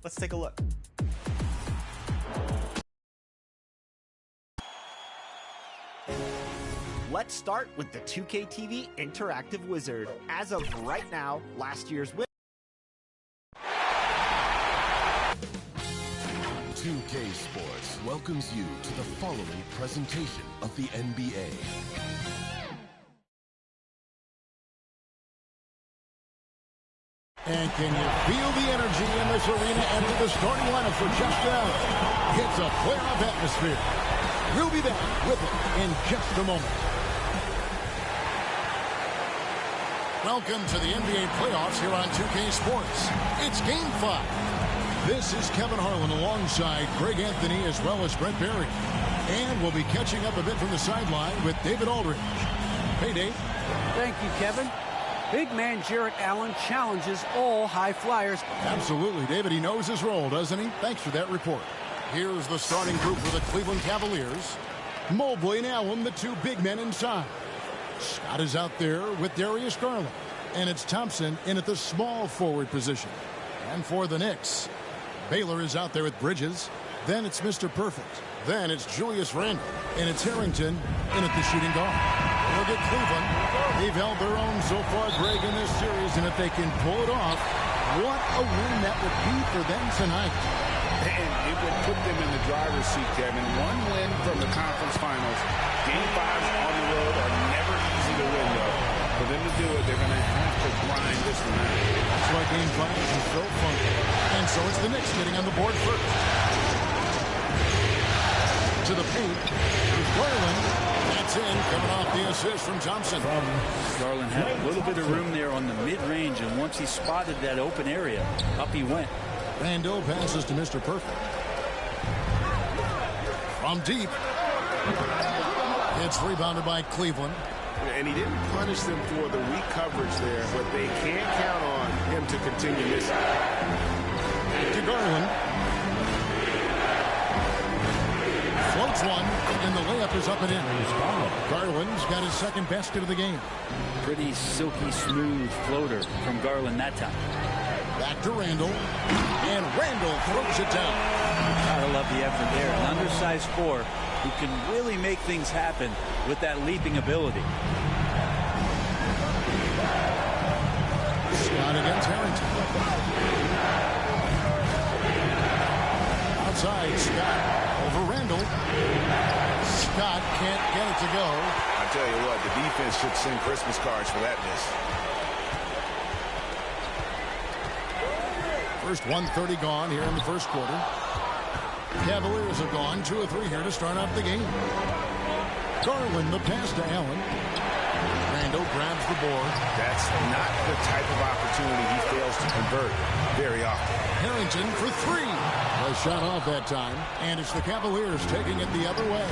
Let's take a look. Let's start with the 2K TV Interactive Wizard. As of right now, last year's winner. 2K Sports welcomes you to the following presentation of the NBA. And can you feel the energy in this arena? Enter the starting lineup for just now. It's a playoff atmosphere. We'll be back with it in just a moment. Welcome to the NBA playoffs here on 2K Sports. It's Game 5. This is Kevin Harlan alongside Greg Anthony as well as Brent Barry. And we'll be catching up a bit from the sideline with David Aldridge. Hey, Dave. Thank you, Kevin. Big man Jarrett Allen challenges all high flyers. Absolutely, David. He knows his role, doesn't he? Thanks for that report. Here's the starting group for the Cleveland Cavaliers. Mobley and Allen, the two big men inside. Scott is out there with Darius Garland. And it's Thompson in at the small forward position. And for the Knicks, Baylor is out there with Bridges. Then it's Mr. Perfect. Then it's Julius Randle. And it's Harrington in at the shooting guard. Look at Cleveland. They've held their own so far, Greg, in this series. And if they can pull it off, what a win that would be for them tonight. And it would put them in the driver's seat, Kevin. One win from the conference finals. Game 5s on the road are never easy to win, though. For them to do it, they're going to have to grind this one out. That's why Game 5 is so fun. And so it's the Knicks getting on the board first. To the paint. Here's Garland. That's in. Coming off the assist from Thompson. Garland had a little bit of room there on the mid-range, and once he spotted that open area, up he went. Randle passes to Mr. Perfect. From deep. It's rebounded by Cleveland. And he didn't punish them for the weak coverage there, but they can't count on him to continue missing. To Garland. Floats one, and the layup is up and in. Garland's got his second basket of the game. Pretty silky smooth floater from Garland that time. Back to Randle. And Randle throws it down. Gotta love the effort there. An undersized four who can really make things happen with that leaping ability. Scott against Harrington. Outside, Scott over Randle. Scott can't get it to go. I tell you what, the defense should send Christmas cards for that miss. First 1:30 gone here in the first quarter. Cavaliers have gone 2 of 3 here to start off the game. Garland, the pass to Allen. Randle grabs the board. That's not the type of opportunity he fails to convert very often. Harrington for 3. A shot off that time. And it's the Cavaliers taking it the other way.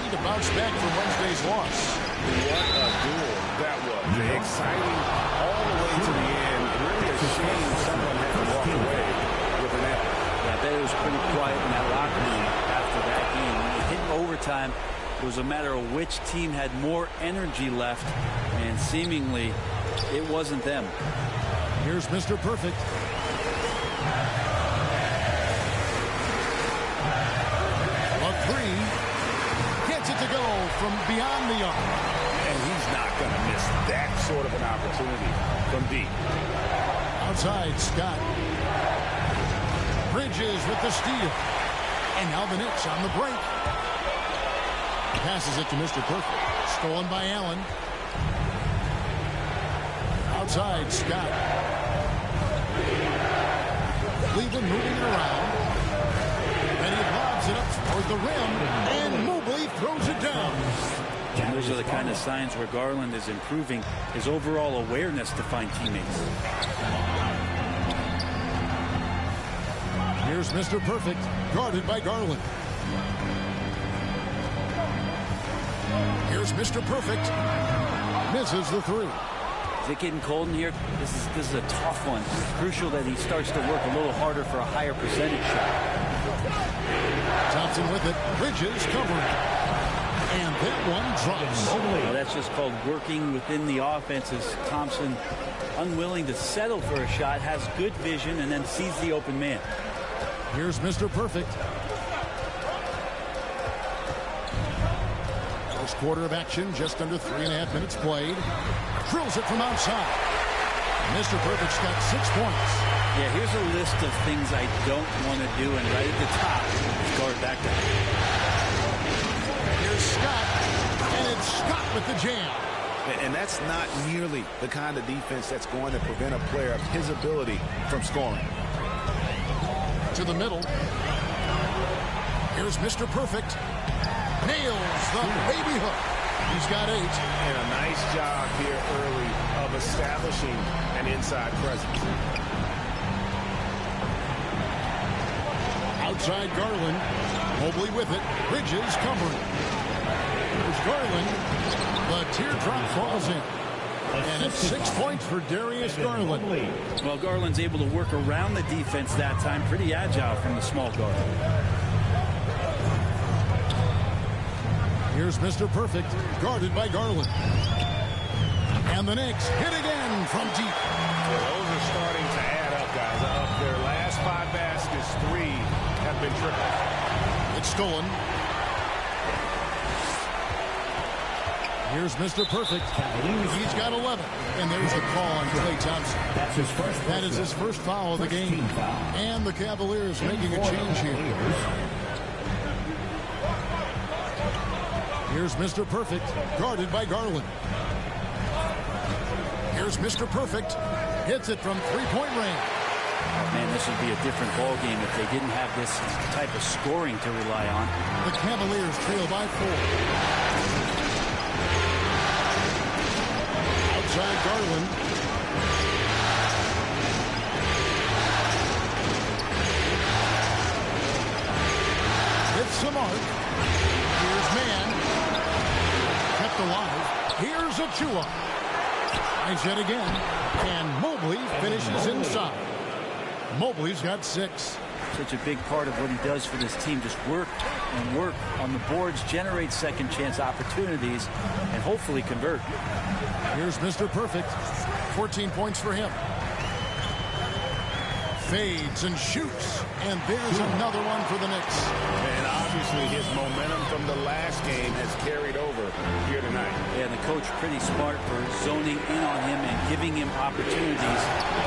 Need to bounce back from Wednesday's loss. What a duel that was. Exciting all the way to the end. Really a shame someone had to walk away with an F. Yeah, I bet it was pretty quiet in that locker room after that game. When you hit overtime, it was a matter of which team had more energy left, and seemingly it wasn't them. Here's Mr. Perfect. A 3. Gets it to go from beyond the arc. And he's not going to miss that sort of an opportunity from deep. Outside, Scott. Bridges with the steal. And now the Knicks on the break. Passes it to Mr. Perfect. Stolen by Allen. Outside, Scott. Cleveland moving it around. And he lobs it up toward the rim. And Mobley throws it down. And those are the kind of signs where Garland is improving his overall awareness to find teammates. Here's Mr. Perfect, guarded by Garland. Here's Mr. Perfect. Misses the 3. Is it getting cold in here? This is a tough one. It's crucial that he starts to work a little harder for a higher percentage shot. Thompson with it. Bridges covering. And that one drops. Well, that's just called working within the offense as Thompson, unwilling to settle for a shot, has good vision, and then sees the open man. Here's Mr. Perfect. First quarter of action, just under 3.5 minutes played. Drills it from outside. Mr. Perfect's got 6 points. Yeah, here's a list of things I don't want to do, and right at the top is guard back down. Here's Scott, and it's Scott with the jam. And that's not nearly the kind of defense that's going to prevent a player of his ability from scoring. To the middle. Here's Mr. Perfect. Nails the baby hook. He's got 8. And a nice job here early of establishing an inside presence. Outside Garland. Mobley with it. Bridges covering. Here's Garland. The teardrop falls in. And it's 6 points for Darius Garland. Well, Garland's able to work around the defense that time. Pretty agile from the small guard. Here's Mr. Perfect, guarded by Garland. And the Knicks hit again from deep. Yeah, those are starting to add up, guys. Of their last 5 baskets, 3 have been tripled. It's stolen. Here's Mr. Perfect. He's got 11. And there's the call on Klay Thompson. That is his first foul of the game. And the Cavaliers making a change here. Here's Mr. Perfect, guarded by Garland. Here's Mr. Perfect. Hits it from 3-point range. Man, this would be a different ball game if they didn't have this type of scoring to rely on. The Cavaliers trail by 4. Outside Garland. Hits the mark. Here's Man. Kept alive. Here's Achua. Nice hit again. And Mobley finishes inside. Mobley's got 6. Such a big part of what he does for this team. Just work and work on the boards, generate second chance opportunities, and hopefully convert. Here's Mr. Perfect. 14 points for him. Fades and shoots. And there's another one for the Knicks. And obviously his momentum from the last game has carried over here tonight. Yeah, and the coach pretty smart for zoning in on him and giving him opportunities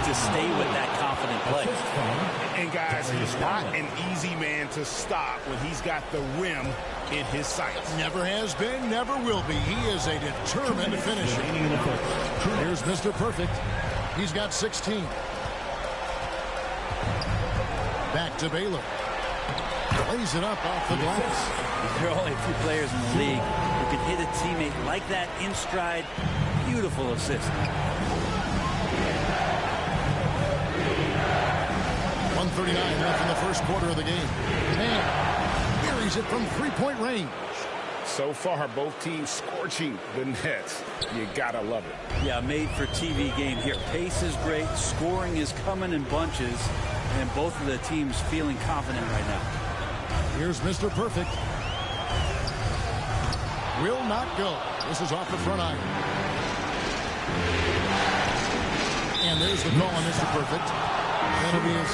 to stay with that confident play. And guys, he's not an easy man to stop when he's got the rim in his sights. Never has been, never will be. He is a determined finisher. Here's Mr. Perfect. He's got 16. Back to Baylor. Plays it up off the glass. There are only a few players in the league who can hit a teammate like that in stride. Beautiful assist. 1:39 left in the first quarter of the game. Man, buries it from 3-point range. So far, both teams scorching the Nets. You gotta love it. Yeah, made for TV game here. Pace is great. Scoring is coming in bunches. And both of the teams feeling confident right now. Here's Mr. Perfect. Will not go. This is off the front iron. And there's the call on Mr. Perfect. That'll be a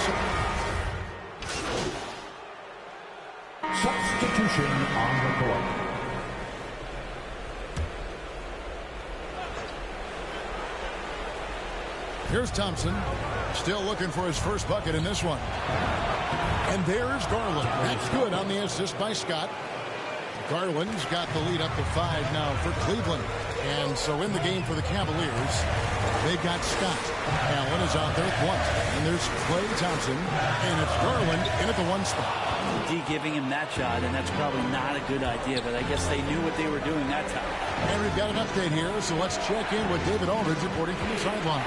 substitution on the court. Here's Thompson. Still looking for his first bucket in this one. And there's Garland. That's good on the assist by Scott. Garland's got the lead up to 5 now for Cleveland. And so in the game for the Cavaliers, they've got Scott. Allen is out there at 1. And there's Klay Thompson. And it's Garland in at the 1 spot. D giving him that shot, and that's probably not a good idea, but I guess they knew what they were doing that time. And we've got an update here, so let's check in with David Aldridge reporting from the sideline.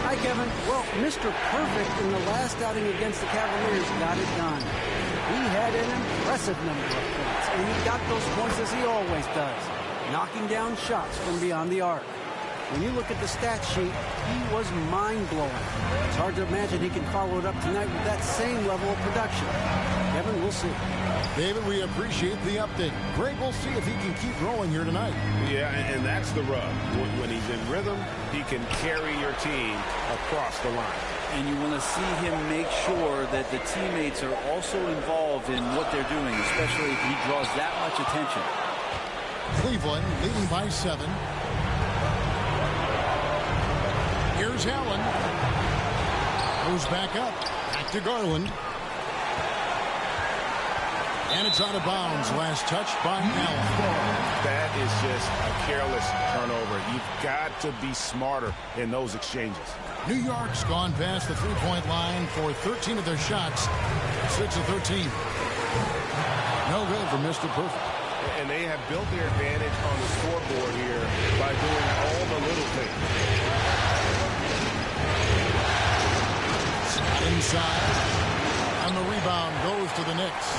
Hi, Kevin. Well, Mr. Perfect in the last outing against the Cavaliers got it done. He had an impressive number of points, and he got those points as he always does, knocking down shots from beyond the arc. When you look at the stat sheet, he was mind-blowing. It's hard to imagine he can follow it up tonight with that same level of production. Kevin, we'll see. David, we appreciate the update. Greg, we'll see if he can keep rolling here tonight. Yeah, and that's the rub. When he's in rhythm, he can carry your team across the line. And you want to see him make sure that the teammates are also involved in what they're doing, especially if he draws that much attention. Cleveland leading by 7. Here's Allen. Goes back up. Back to Garland. And it's out of bounds. Last touch by Allen. That is just a careless turnover. You've got to be smarter in those exchanges. New York's gone past the three-point line for 13 of their shots. 6 of 13. No good for Mr. Perfect. And they have built their advantage on the scoreboard here by doing all the little things. Inside. And the rebound goes to the Knicks.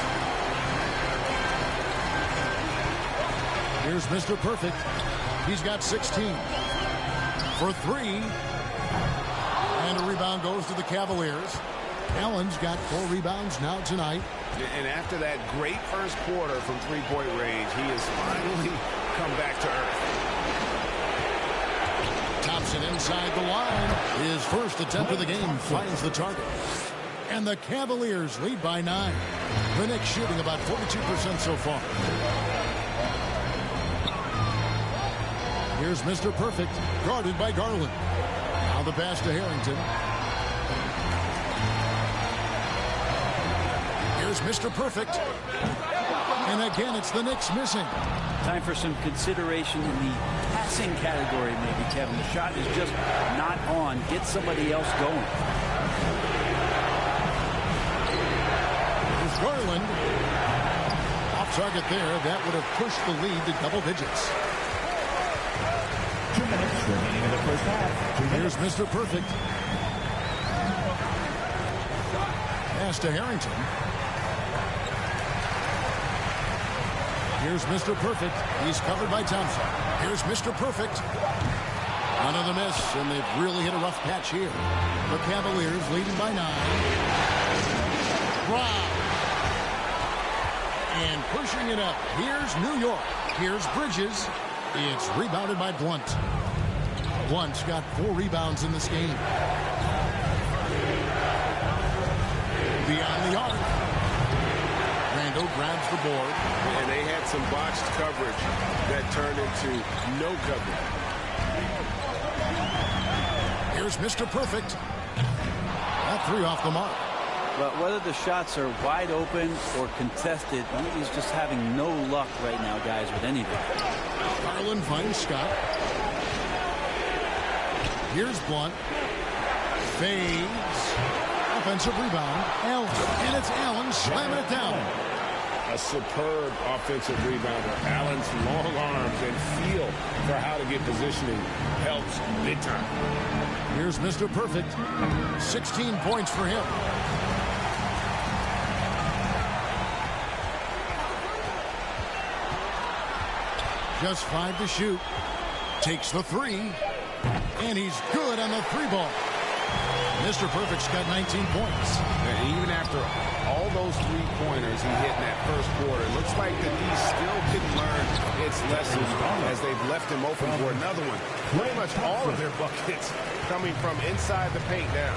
Here's Mr. Perfect. He's got 16. For 3. And a rebound goes to the Cavaliers. Allen's got 4 rebounds now tonight. And after that great first quarter from three-point range, he has finally come back to earth. Thompson inside the line. His first attempt of the game finds the target. And the Cavaliers lead by 9. The Knicks shooting about 42% so far. Here's Mr. Perfect, guarded by Garland. Now the pass to Harrington. Here's Mr. Perfect. And again, it's the Knicks missing. Time for some consideration in the passing category, maybe, Kevin. The shot is just not on. Get somebody else going. Here's Garland. Off target there. That would have pushed the lead to double digits. 2 minutes remaining in the first half. Here's Mr. Perfect. Pass to Harrington. Here's Mr. Perfect. He's covered by Thompson. Here's Mr. Perfect. Another miss, and they've really hit a rough patch here. The Cavaliers leading by 9. Brown. And pushing it up. Here's New York. Here's Bridges. It's rebounded by Blunt. Blunt's got 4 rebounds in this game. Beyond the arc. Randall grabs the board. And they had some botched coverage that turned into no coverage. Here's Mr. Perfect. That 3 off the mark. But whether the shots are wide open or contested, he's just having no luck right now, guys, with anything. Garland finds Scott. Here's Blunt. Fades. Offensive rebound. Allen. And it's Allen slamming it down. A superb offensive rebounder. Allen's long arms and feel for how to get positioning helps big time. Here's Mr. Perfect. 16 points for him. Just 5 to shoot. Takes the 3. And he's good on the 3-ball. Mr. Perfect's got 19 points. And even after all those 3-pointers he hit in that first quarter, it looks like that he still didn't learn its lesson as they've left him open for another one. Pretty much all of their buckets coming from inside the paint now.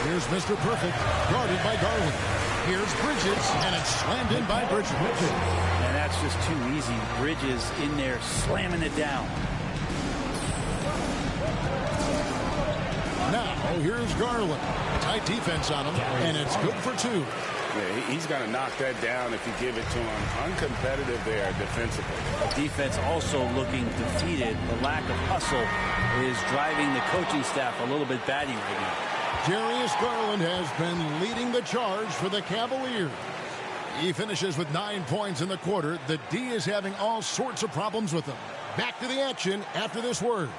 Here's Mr. Perfect, guarded by Garland. Here's Bridges, and it's slammed in by Bridges. And that's just too easy. Bridges in there slamming it down. Now, here's Garland. Tight defense on him, and it's good for 2. Yeah, he's going to knock that down if you give it to him. Uncompetitive there defensively. Defense also looking defeated. The lack of hustle is driving the coaching staff a little bit batty right now. Darius Garland has been leading the charge for the Cavaliers. He finishes with 9 points in the quarter. The D is having all sorts of problems with him. Back to the action after this word.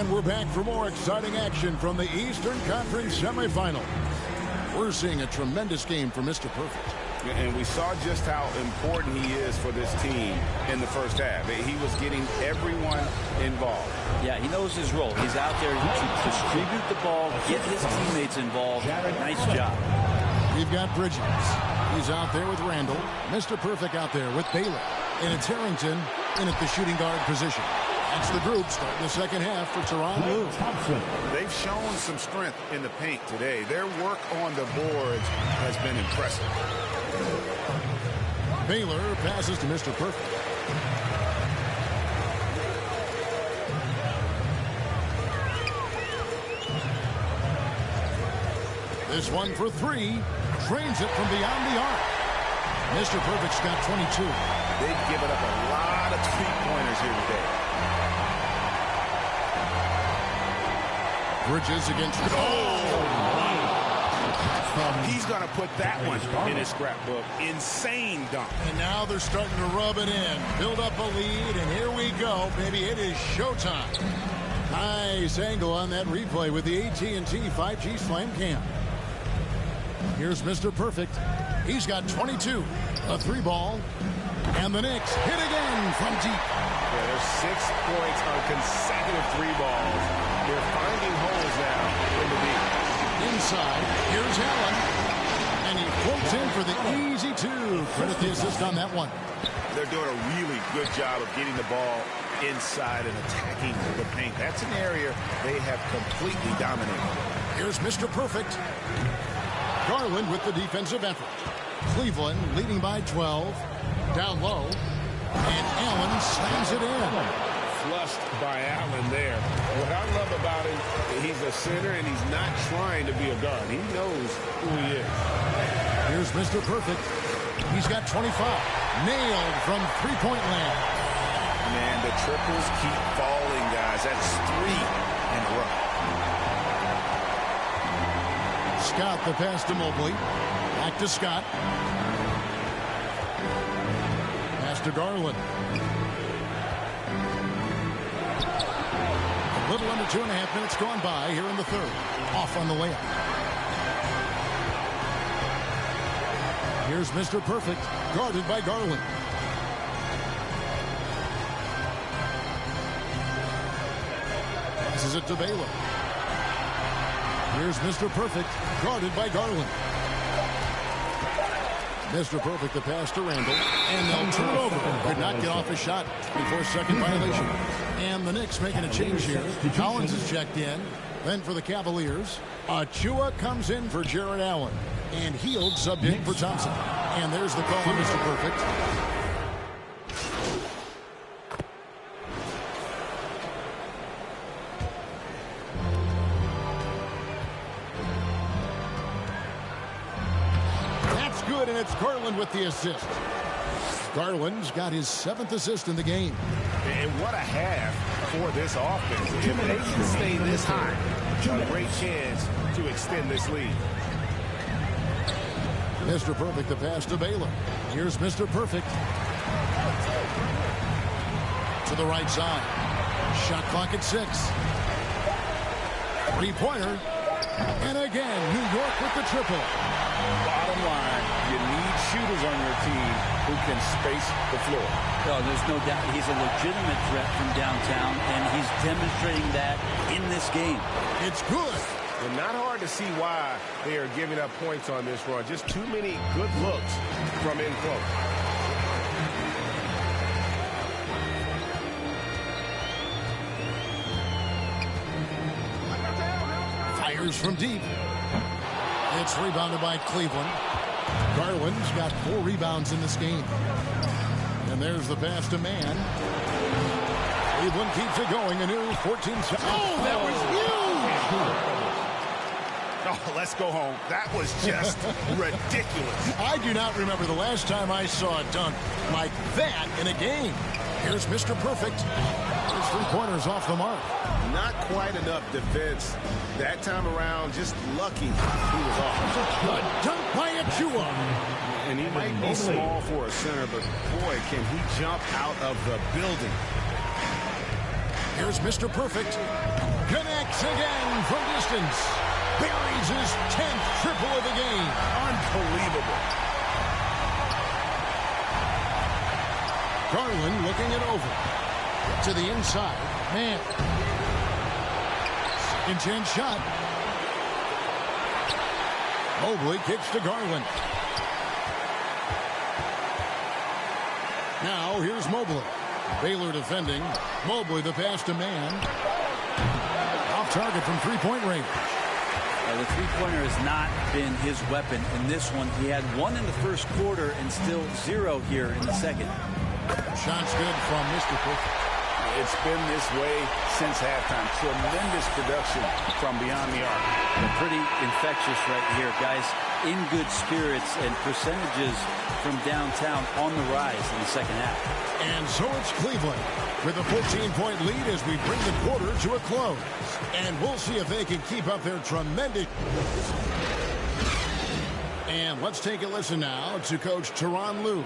And we're back for more exciting action from the Eastern Conference semifinal. We're seeing a tremendous game for Mr. Perfect. And we saw just how important he is for this team in the first half. He was getting everyone involved. Yeah, he knows his role. He's out there to distribute the ball, get his teammates involved. Nice job. We've got Bridges. He's out there with Randall. Mr. Perfect out there with Baylor. And it's Harrington in at the shooting guard position. That's the group starting the second half for Teron Blue. They've shown some strength in the paint today. Their work on the boards has been impressive. Baylor passes to Mr. Perfect. This one for three. Drains it from beyond the arc. Mr. Perfect's got 22. They've given up a lot of three-pointers here today. Bridges against... He's going to put that one in his scrapbook. Insane dunk. And now they're starting to rub it in. Build up a lead, and here we go, baby. It is showtime. Nice angle on that replay with the AT&T 5G Slam Cam. Here's Mr. Perfect. He's got 22. A three ball. And the Knicks hit again from deep. Yeah, there's 6 points on consecutive three balls. They're finding holes now in the deep. Inside, here's Allen. And he floats in for the easy two. Credit the assist on that one. They're doing a really good job of getting the ball inside and attacking the paint. That's an area they have completely dominated. Here's Mr. Perfect. Garland with the defensive effort. Cleveland leading by 12. Down low. And Allen slams it in. Flushed by Allen there. What I love about him, he's a center and he's not trying to be a guard. He knows who he is. Here's Mr. Perfect. He's got 25. Nailed from three-point land. Man, the triples keep falling, guys. That's 3 in a row. Scott the pass to Mobley. Back to Scott. Pass to Garland. A little under 2.5 minutes gone by here in the third. Off on the layup. Here's Mr. Perfect, guarded by Garland. Passes it to Baylor. Here's Mr. Perfect, guarded by Garland. Mr. Perfect, the pass to Randall. And they'll turn it over. Could not get off a shot before second violation. And the Knicks making a change here. Collins is checked in. Then for the Cavaliers, Achua comes in for Jared Allen. And Hield subbed in for Thompson. And there's the call on Mr. Perfect. That's good, and it's Garland with the assist. Garland's got his 7th assist in the game. And what a half for this offense. If they can stay this high, a great chance to extend this lead. Mr. Perfect, the pass to Baylor. Here's Mr. Perfect. To the right side. Shot clock at 6. Three-pointer. And again, New York with the triple. Bottom line, you need shooters on your team who can space the floor. No, there's no doubt he's a legitimate threat from downtown, and he's demonstrating that in this game. It's good. And not hard to see why they are giving up points on this run. Just too many good looks from in close. Fires from deep. It's rebounded by Cleveland. Garland's got 4 rebounds in this game. And there's the pass to Mann. Cleveland keeps it going. A new 14 seconds. Oh, that was huge! Oh, let's go home. That was just ridiculous. I do not remember the last time I saw a dunk like that in a game. Here's Mr. Perfect. His three-pointers off the mark. Not quite enough defense that time around. Just lucky he was off. A dunk by Achua. And he might be small for a center, but boy, can he jump out of the building. Here's Mr. Perfect. Connects again from distance. Buries his 10th triple of the game. Unbelievable. Garland looking it over. To the inside. Man. Second chance shot. Mobley kicks to Garland. Now here's Mobley. Baylor defending. Mobley the pass to man. Off target from three-point range. The three-pointer has not been his weapon in this one. He had one in the first quarter and still 0 here in the second. Shot's good from Mr. Perfect. It's been this way since halftime. Tremendous production from beyond the arc. They're pretty infectious right here, guys. In good spirits and percentages from downtown on the rise in the second half. And so it's Cleveland with a 14-point lead as we bring the quarter to a close. And we'll see if they can keep up their tremendous... And let's take a listen now to Coach Tyronn Lue.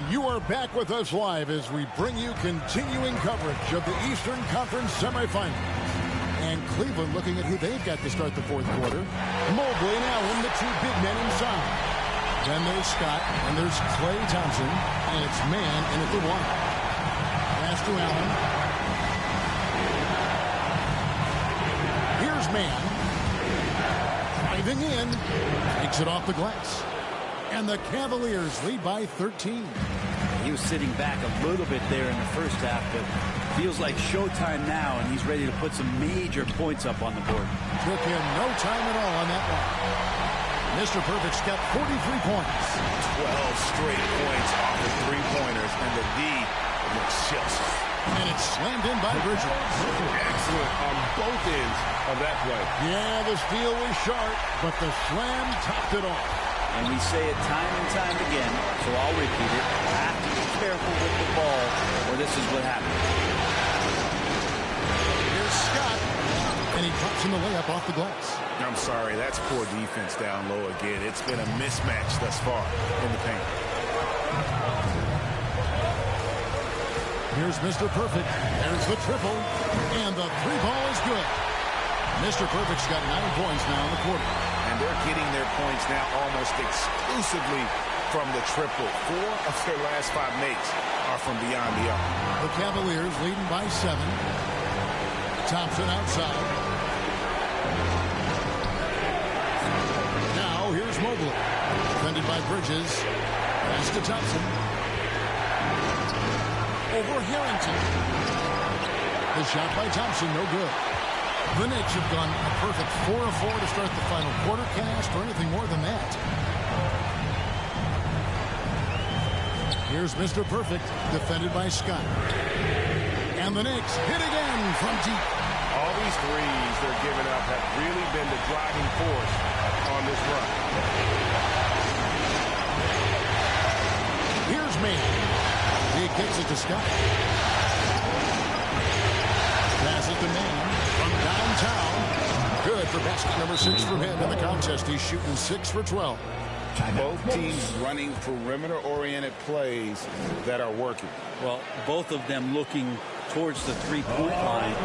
You are back with us live as we bring you continuing coverage of the Eastern Conference semifinals. And Cleveland looking at who they've got to start the fourth quarter. Mobley and Allen, the two big men inside. Then there's Scott, and there's Klay Thompson, and it's man in at the one. Pass to Allen. Here's man. Driving in. Takes it off the glass. And the Cavaliers lead by 13. He was sitting back a little bit there in the first half, but feels like showtime now, and he's ready to put some major points up on the board. Took him no time at all on that one. Mr. Perfect's got 43 points. 12 straight points off the three-pointers, and the D looks just. And it's slammed in by Bridges. Excellent on both ends of that play. Yeah, the steal was sharp, but the slam topped it off. And we say it time and time again, so I'll repeat it. Have to be careful with the ball, or this is what happens. Here's Scott, and he pops in the layup off the glass. I'm sorry, that's poor defense down low again. It's been a mismatch thus far in the paint. Here's Mr. Perfect. There's the triple, and the three ball is good. Mr. Perfect's got 9 points now in the quarter. And they're getting their points now almost exclusively from the triple. 4 of their last 5 makes are from beyond the arc. The Cavaliers leading by 7. Thompson outside. Now here's Mobley. Defended by Bridges. Pass to Thompson. Over Harrington. The shot by Thompson, no good. The Knicks have gone a perfect 4 of 4 to start the final quarter. Can't ask for anything more than that. Here's Mr. Perfect, defended by Scott. And the Knicks hit again from deep. All these threes they're giving up have really been the driving force on this run. Here's Mann. He kicks it to Scott. Passes to Mann from downtown. Good for basket number 6 from him in the contest. He's shooting 6 for 12. Both teams running perimeter-oriented plays that are working. Well, both of them looking towards the three-point line.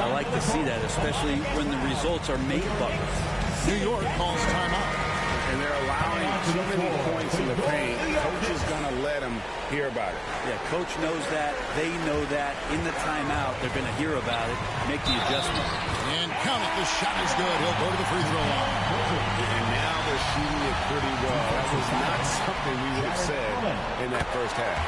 I like to see that, especially when the results are made buckets. New York calls timeout. And they're allowing too many points in the paint. Coach is going to let them hear about it. Yeah, coach knows that. They know that. In the timeout, they're going to hear about it, make the adjustment. And count it. The shot is good. He'll go to the free throw line. And now they're shooting it pretty well. That was not something we would have said in that first half.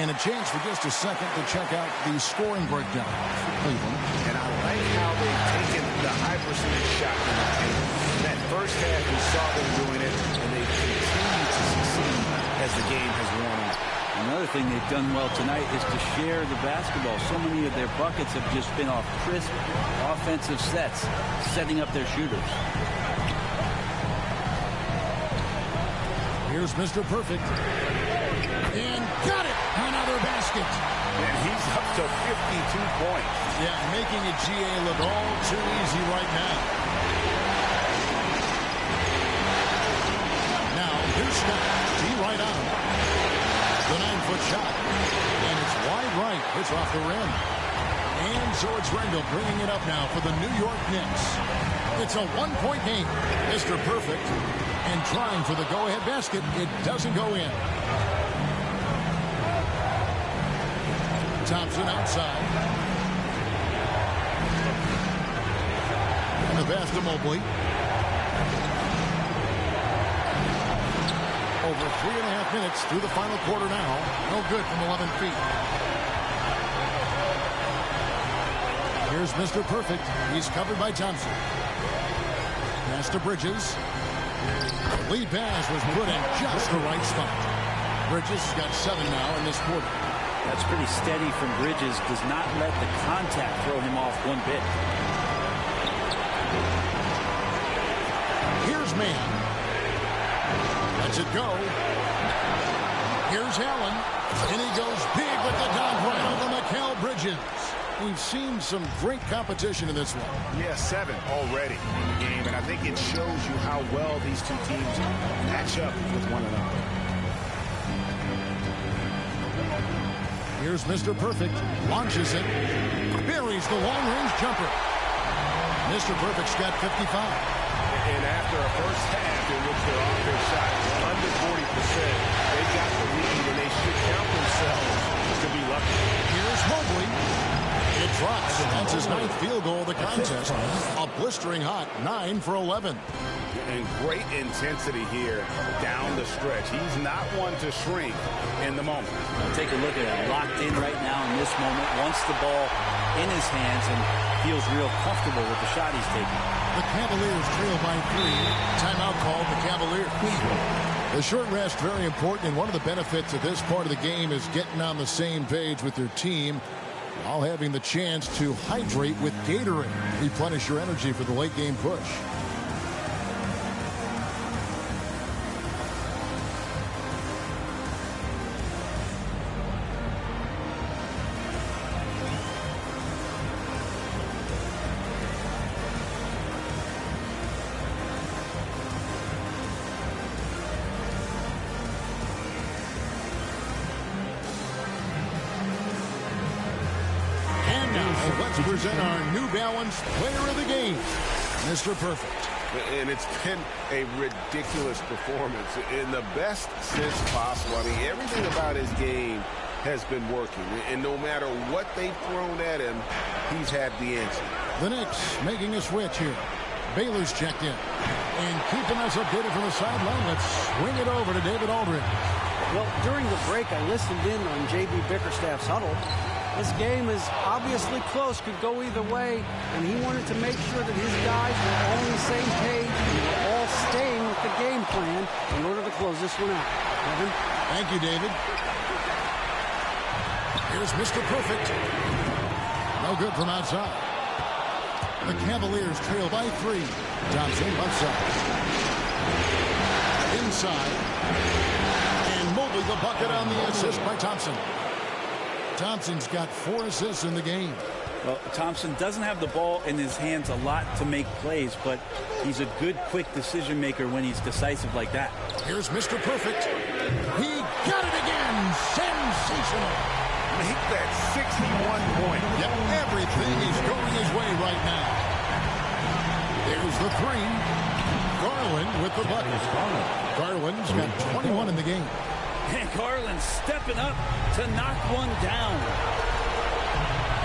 And a chance for just a second to check out the scoring breakdown for Cleveland. And I like how they've taken the high percentage shot in the paint. That first half, we saw them doing it, and they continue to succeed as the game has worn on. Another thing they've done well tonight is to share the basketball. So many of their buckets have just been off crisp offensive sets, setting up their shooters. Here's Mr. Perfect. And got it! Another basket. And he's up to 52 points. Yeah, making it GA look all too easy right now. Now, Here's Scott. D-right on him. The 9-foot shot. And it's wide right. It's off the rim. And so it's Randall bringing it up now for the New York Knicks. It's a one-point game. Mr. Perfect. And trying for the go-ahead basket. It doesn't go in. Thompson outside. And the pass to Mobley. Over 3.5 minutes through the final quarter now. No good from 11 feet. Here's Mr. Perfect. He's covered by Thompson. Pass to Bridges. Lead pass was put in just the right spot. Bridges has got 7 now in this quarter. That's pretty steady from Bridges. Does not let the contact throw him off one bit. Here's Mann. Lets it go. Here's Allen. And he goes big with the dunk right over Mikal Bridges. We've seen some great competition in this one. Yeah, 7 already in the game, and I think it shows you how well these two teams match up with one another. Here's Mr. Perfect. Launches it. Buries the long-range jumper. Mr. Perfect's got 55. And after a first half in which they're off their shot under 40%, they got the lead, and they should count themselves to be lucky. Here's Mobley. It drops. That's his 9th field goal of the contest. A blistering hot 9 for 11. And great intensity here down the stretch. He's not one to shrink in the moment. Take a look at it. Locked in right now in this moment. Wants the ball in his hands and feels real comfortable with the shot he's taking. The Cavaliers trail by 3. Timeout called the Cavaliers. The short rest, very important, and one of the benefits of this part of the game is getting on the same page with your team while having the chance to hydrate with Gatorade. Replenish your energy for the late game push. Let's present our New Balance Player of the Game, Mr. Perfect. And it's been a ridiculous performance in the best sense possible. I mean, everything about his game has been working. And no matter what they've thrown at him, he's had the answer. The Knicks making a switch here. Baylor's checked in. And keeping us updated from the sideline, let's swing it over to David Aldridge. Well, during the break, I listened in on J.B. Bickerstaff's huddle. This game is obviously close, could go either way, and he wanted to make sure that his guys were all on the same page and were all staying with the game plan in order to close this one out. Kevin? Thank you, David. Here's Mr. Perfect. No good from outside. The Cavaliers trail by 3. Thompson left side. Inside. And Mobley the bucket on the assist by Thompson. Thompson's got 4 assists in the game. Well, Thompson doesn't have the ball in his hands a lot to make plays, but he's a good, quick decision maker when he's decisive like that. Here's Mr. Perfect. He got it again. Sensational. Make that 61 point. Yep, everything is going his way right now. There's the 3. Garland with the bucket. Garland's got 21 in the game. And Garland stepping up to knock one down.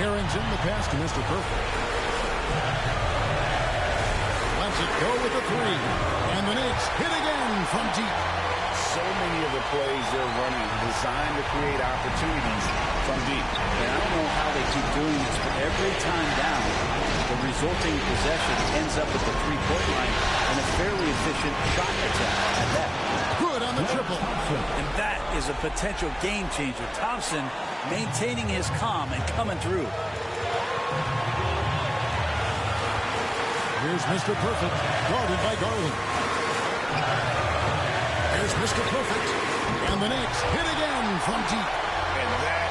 Harrington, the pass to Mr. Perfect. Lets it go with the 3. And the Knicks hit again from deep. So many of the plays they're running designed to create opportunities from deep. And I don't know how they keep doing this, but every time down, the resulting possession ends up at the 3-point line and a fairly efficient shot attempt at that. Good on the triple. And that is a potential game changer. Thompson maintaining his calm and coming through. Here's Mr. Perfect, guarded by Garland. Here's Mr. Perfect, and the Knicks hit again from deep. And that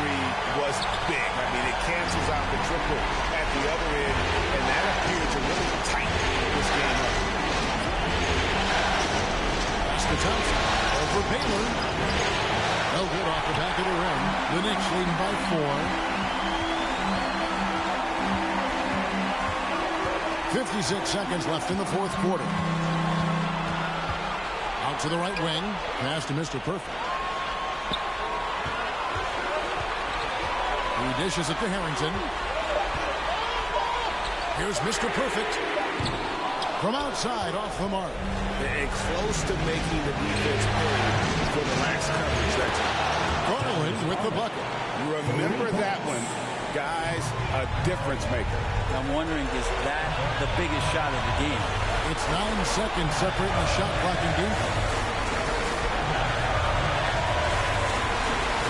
3 was big. I mean, it cancels out the triple at the other end, and that appeared to really tighten this game up. Pass to Thompson. Baylor. No good off the back of the rim. The Knicks leading by 4. 56 seconds left in the fourth quarter. Out to the right wing. Pass to Mr. Perfect. He dishes it to Harrington. Here's Mr. Perfect. From outside, off the mark. And close to making the defense pay for the lax coverage that time. Garland with the bucket. You remember that one. Guys, a difference maker. I'm wondering, is that the biggest shot of the game? It's 9 seconds separating the shot clock and game clock.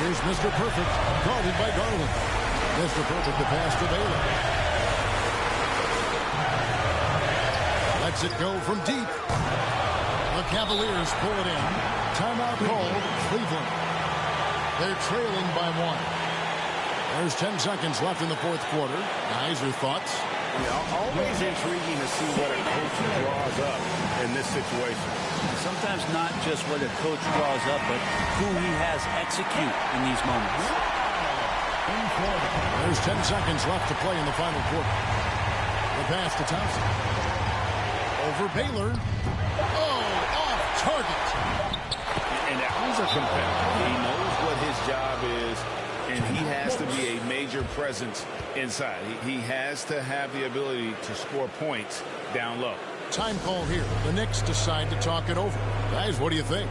Here's Mr. Perfect, guarded by Garland. Mr. Perfect, the pass to Baylor. Lets it go from deep. The Cavaliers pull it in. Timeout called, Cleveland. They're trailing by 1. There's 10 seconds left in the fourth quarter. Guys, your thoughts? Yeah, always intriguing to see what a coach draws up in this situation. Sometimes not just what a coach draws up, but who he has execute in these moments. There's 10 seconds left to play in the final quarter. The pass to Thompson. Over Baylor. Oh, off target. And that was a competitor. He knows what his job is, and he has to be a major presence inside. He has to have the ability to score points down low. Time call here. The Knicks decide to talk it over. Guys, what do you think?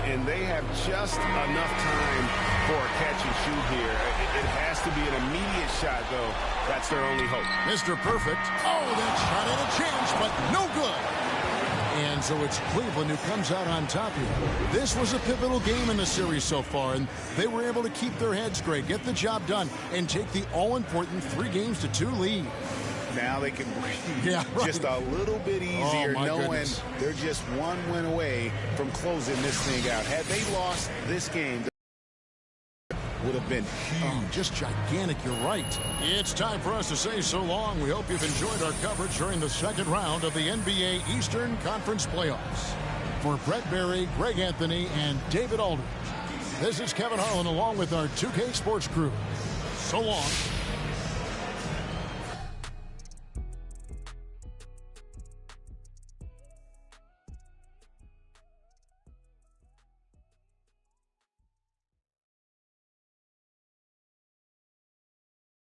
And they have just enough time for a catch and shoot here. It has to be an immediate shot, though. That's their only hope. Mr. Perfect. Oh, that shot had a chance, but no good. And so it's Cleveland who comes out on top here. This was a pivotal game in the series so far, and they were able to keep their heads straight, get the job done, and take the all-important 3-2 lead. Now they can breathe right. just a little bit easier, knowing goodness. they're just one win away from closing this thing out. Had they lost this game, would have been huge. Oh, just gigantic, you're right. It's time for us to say so long. We hope you've enjoyed our coverage during the second round of the NBA Eastern Conference Playoffs. For Brett Berry, Greg Anthony, and David Aldridge, this is Kevin Harlan along with our 2K Sports crew. So long.